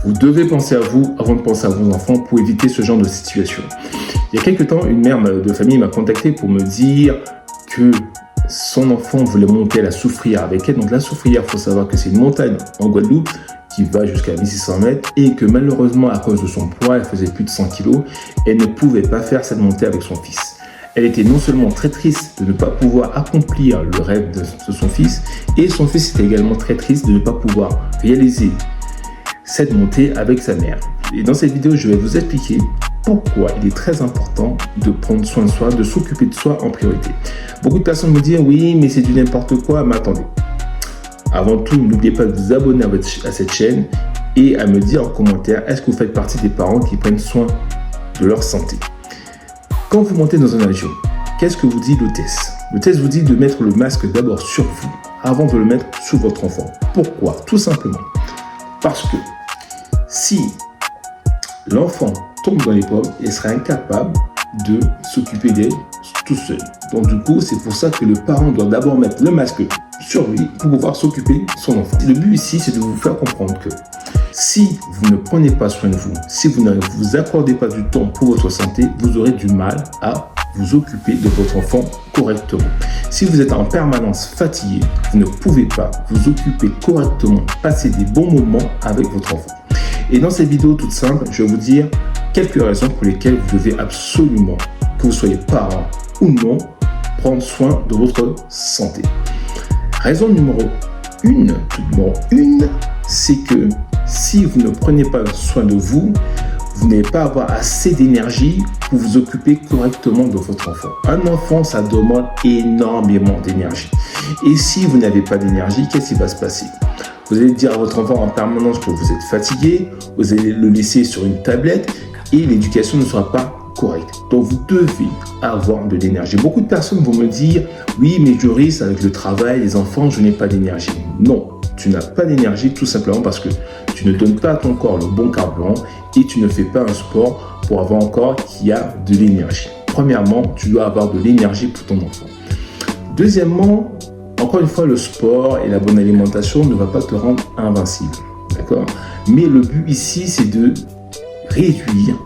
Vous devez penser à vous avant de penser à vos enfants pour éviter ce genre de situation. Il y a quelques temps, une mère de famille m'a contacté pour me dire que son enfant voulait monter la Soufrière avec elle. Donc la Soufrière, il faut savoir que c'est une montagne en Guadeloupe qui va jusqu'à 1600 mètres et que malheureusement, à cause de son poids, elle faisait plus de 100 kilos, elle ne pouvait pas faire cette montée avec son fils. Elle était non seulement très triste de ne pas pouvoir accomplir le rêve de son fils, et son fils était également très triste de ne pas pouvoir réaliser cette montée avec sa mère. Et dans cette vidéo, je vais vous expliquer pourquoi il est très important de prendre soin de soi, de s'occuper de soi en priorité. Beaucoup de personnes me disent « Oui, mais c'est du n'importe quoi », mais attendez. Avant tout, n'oubliez pas de vous abonner à cette chaîne et à me dire en commentaire, est-ce que vous faites partie des parents qui prennent soin de leur santé? Quand vous montez dans un avion, qu'est-ce que vous dit l'hôtesse? L'hôtesse vous dit de mettre le masque d'abord sur vous, avant de le mettre sur votre enfant. Pourquoi? Tout simplement parce que si l'enfant tombe dans les pommes, il sera incapable de s'occuper d'elle tout seul. Donc du coup, c'est pour ça que le parent doit d'abord mettre le masque sur lui pour pouvoir s'occuper de son enfant. Le but ici, c'est de vous faire comprendre que si vous ne prenez pas soin de vous, si vous ne vous accordez pas du temps pour votre santé, vous aurez du mal à vous occuper de votre enfant correctement. Si vous êtes en permanence fatigué, vous ne pouvez pas vous occuper correctement, passer des bons moments avec votre enfant. Et dans cette vidéo toute simple, je vais vous dire quelques raisons pour lesquelles vous devez absolument, que vous soyez parent ou non, prendre soin de votre santé. Raison numéro 1, c'est que si vous ne prenez pas soin de vous, vous n'allez pas avoir assez d'énergie pour vous occuper correctement de votre enfant. Un enfant, ça demande énormément d'énergie. Et si vous n'avez pas d'énergie, qu'est-ce qui va se passer? Vous allez dire à votre enfant en permanence que vous êtes fatigué, vous allez le laisser sur une tablette et l'éducation ne sera pas correcte. Donc vous devez avoir de l'énergie. Beaucoup de personnes vont me dire « Oui, mais Joris, avec le travail, les enfants, je n'ai pas d'énergie. » Non, tu n'as pas d'énergie tout simplement parce que tu ne donnes pas à ton corps le bon carburant et tu ne fais pas un sport pour avoir un corps qui a de l'énergie. Premièrement, tu dois avoir de l'énergie pour ton enfant. Deuxièmement, encore une fois, le sport et la bonne alimentation ne va pas te rendre invincible. D'accord? Mais le but ici, c'est de réduire,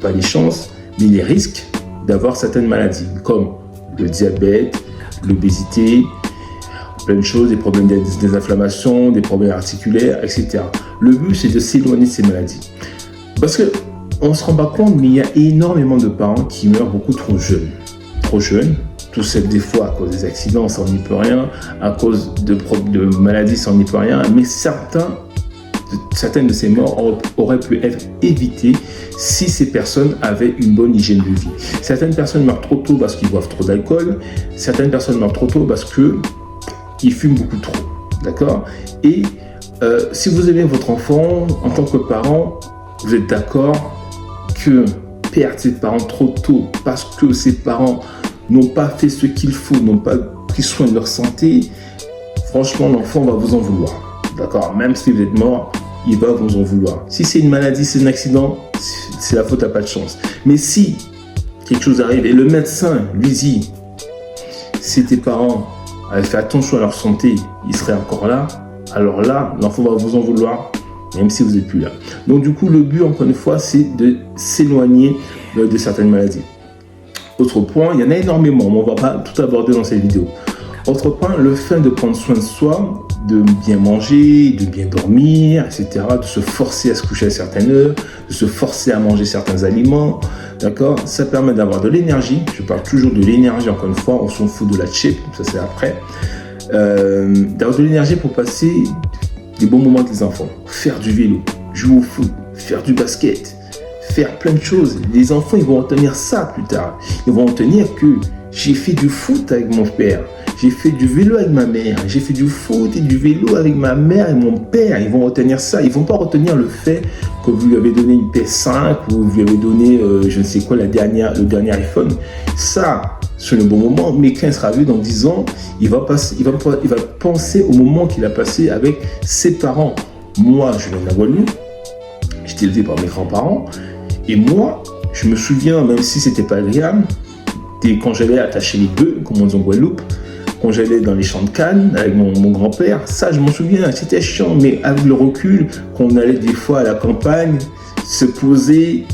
pas les chances, mais les risques d'avoir certaines maladies comme le diabète, l'obésité, plein de choses, des problèmes des inflammations, des problèmes articulaires, etc. Le but, c'est de s'éloigner de ces maladies. Parce qu'on ne se rend pas compte, mais il y a énormément de parents qui meurent beaucoup trop jeunes. Trop jeunes, tout ça des fois à cause des accidents, ça n'y peut rien, à cause de maladies, ça n'y peut rien, mais certaines de ces morts auraient pu être évitées si ces personnes avaient une bonne hygiène de vie. Certaines personnes meurent trop tôt parce qu'ils boivent trop d'alcool, certaines personnes meurent trop tôt parce qu'ils fument beaucoup trop, d'accord? Et si vous aimez votre enfant, en tant que parent, vous êtes d'accord que perdre ses parents trop tôt parce que ses parents n'ont pas fait ce qu'il faut, n'ont pas pris soin de leur santé, franchement, l'enfant va vous en vouloir, d'accord? Même si vous êtes mort, il va vous en vouloir. Si c'est une maladie, c'est un accident, c'est la faute à pas de chance. Mais si quelque chose arrive et le médecin lui dit, si tes parents avaient fait attention à leur santé, ils seraient encore là, alors là, l'enfant va vous en vouloir, même si vous n'êtes plus là. Donc du coup, le but, encore une fois, c'est de s'éloigner de certaines maladies. Autre point, il y en a énormément, mais on ne va pas tout aborder dans cette vidéo. Autre point, le fait de prendre soin de soi, de bien manger, de bien dormir, etc., de se forcer à se coucher à certaines heures, de se forcer à manger certains aliments, d'accord? Ça permet d'avoir de l'énergie. Je parle toujours de l'énergie, encore une fois, on s'en fout de la chip, ça c'est après. D'avoir de l'énergie pour passer des bons moments avec les enfants, faire du vélo, jouer au foot, faire du basket, faire plein de choses. Les enfants, ils vont retenir ça plus tard. Ils vont retenir que j'ai fait du foot avec mon père, j'ai fait du vélo avec ma mère, j'ai fait du foot et du vélo avec ma mère et mon père. Ils vont retenir ça. Ils ne vont pas retenir le fait que vous lui avez donné une PS5 ou vous lui avez donné, je ne sais quoi, le dernier iPhone. Ça, c'est le bon moment, mais quand il sera vu dans 10 ans, il va penser au moment qu'il a passé avec ses parents. Moi, je viens de la Guadeloupe, j'étais élevé par mes grands-parents, et moi, je me souviens, même si c'était pas agréable, quand j'allais attacher les bœufs, comme on dit en Guadeloupe, quand j'allais dans les champs de canne avec mon grand-père, ça je m'en souviens, c'était chiant, mais avec le recul, quand on allait des fois à la campagne, se poser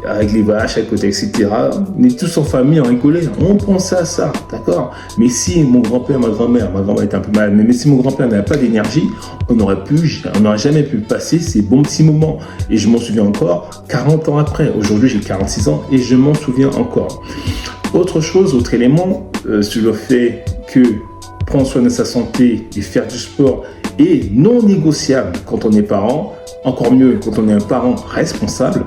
avec les vaches à côté, etc. On est tous en famille, on rigolait, on pensait à ça, d'accord? Mais si mon grand-père, ma grand-mère était un peu malade, mais si mon grand-père n'avait pas d'énergie, on n'aurait jamais pu passer ces bons petits moments. Et je m'en souviens encore 40 ans après. Aujourd'hui, j'ai 46 ans et je m'en souviens encore. Autre chose, autre élément sur le fait que prendre soin de sa santé et faire du sport est non négociable quand on est parent, encore mieux quand on est un parent responsable.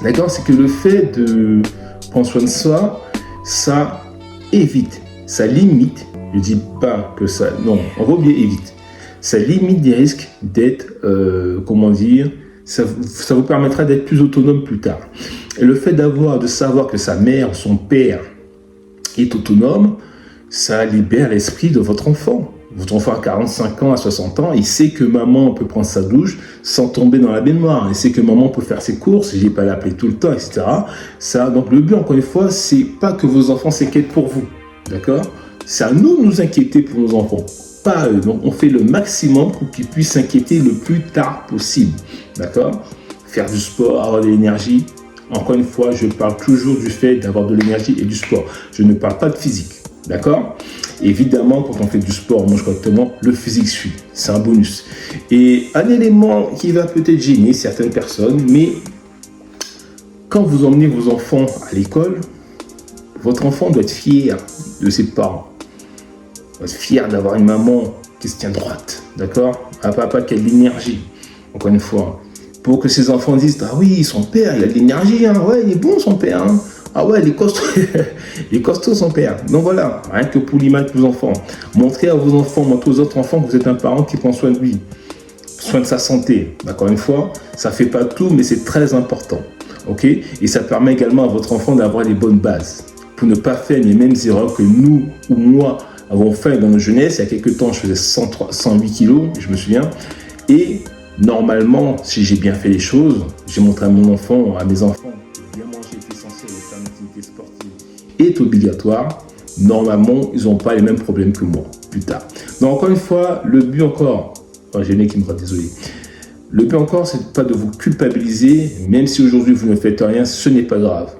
D'accord, c'est que le fait de prendre soin de soi, ça évite, ça limite, je ne dis pas que ça, non, on va oublier évite, ça limite des risques d'être, ça vous permettra d'être plus autonome plus tard. Et le fait de savoir que sa mère, son père est autonome, ça libère l'esprit de votre enfant. Votre enfant a 45 ans, à 60 ans, il sait que maman peut prendre sa douche sans tomber dans la baignoire. Il sait que maman peut faire ses courses, je n'ai pas l'appeler tout le temps, etc. Ça, donc le but, encore une fois, c'est pas que vos enfants s'inquiètent pour vous. D'accord? C'est à nous de nous inquiéter pour nos enfants, pas à eux. Donc on fait le maximum pour qu'ils puissent s'inquiéter le plus tard possible. D'accord? Faire du sport, avoir de l'énergie. Encore une fois, je parle toujours du fait d'avoir de l'énergie et du sport. Je ne parle pas de physique. D'accord? Évidemment, quand on fait du sport, on mange correctement, le physique suit. C'est un bonus. Et un élément qui va peut-être gêner certaines personnes, mais quand vous emmenez vos enfants à l'école, votre enfant doit être fier de ses parents. Il doit être fier d'avoir une maman qui se tient droite. D'accord? Un papa qui a de l'énergie. Encore une fois. Pour que ses enfants disent, ah oui, son père, il a de l'énergie. Hein. Ouais, il est bon son père. Hein. Ah ouais, il est costaud son père. Donc voilà, rien que pour l'image de vos enfants. Montrez à vos enfants, montrez aux autres enfants que vous êtes un parent qui prend soin de lui, soin de sa santé. Encore une fois, ça ne fait pas tout, mais c'est très important. Ok? Et ça permet également à votre enfant d'avoir les bonnes bases pour ne pas faire les mêmes erreurs que nous ou moi avons fait dans nos jeunesse. Il y a quelques temps, je faisais 108 kilos, je me souviens. Et normalement, si j'ai bien fait les choses, j'ai montré à mes enfants, bien manger est essentiel et faire une activité sportive est obligatoire. Normalement, ils n'ont pas les mêmes problèmes que moi plus tard. Donc encore une fois, le but encore, j'ai le nez qui me rend désolé. Le but encore, c'est pas de vous culpabiliser, même si aujourd'hui vous ne faites rien, ce n'est pas grave.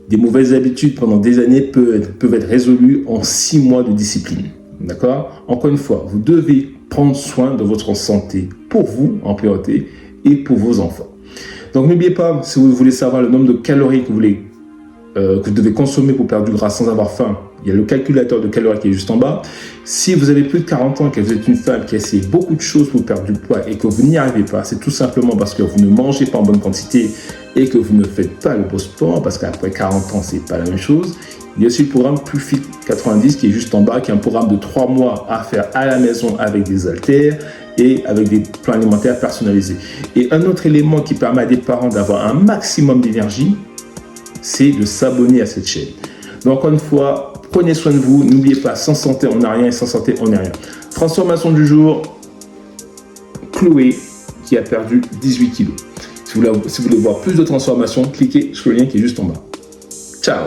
Des mauvaises habitudes pendant des années peuvent être résolues en 6 mois de discipline. D'accord? Encore une fois, vous devez prendre soin de votre santé pour vous en priorité et pour vos enfants. Donc n'oubliez pas, si vous voulez savoir le nombre de calories que vous devez consommer pour perdre du gras sans avoir faim, il y a le calculateur de calories qui est juste en bas. Si vous avez plus de 40 ans et que vous êtes une femme qui a essayé beaucoup de choses pour perdre du poids et que vous n'y arrivez pas, c'est tout simplement parce que vous ne mangez pas en bonne quantité et que vous ne faites pas le beau sport, parce qu'après 40 ans, c'est pas la même chose. Il y a aussi le programme Plus Fit 90 qui est juste en bas, qui est un programme de 3 mois à faire à la maison avec des haltères et avec des plans alimentaires personnalisés. Et un autre élément qui permet à des parents d'avoir un maximum d'énergie, c'est de s'abonner à cette chaîne. Donc encore une fois, prenez soin de vous. N'oubliez pas, sans santé, on n'a rien et sans santé, on n'est rien. Transformation du jour, Chloé qui a perdu 18 kilos. Si vous voulez voir plus de transformations, cliquez sur le lien qui est juste en bas. Ciao!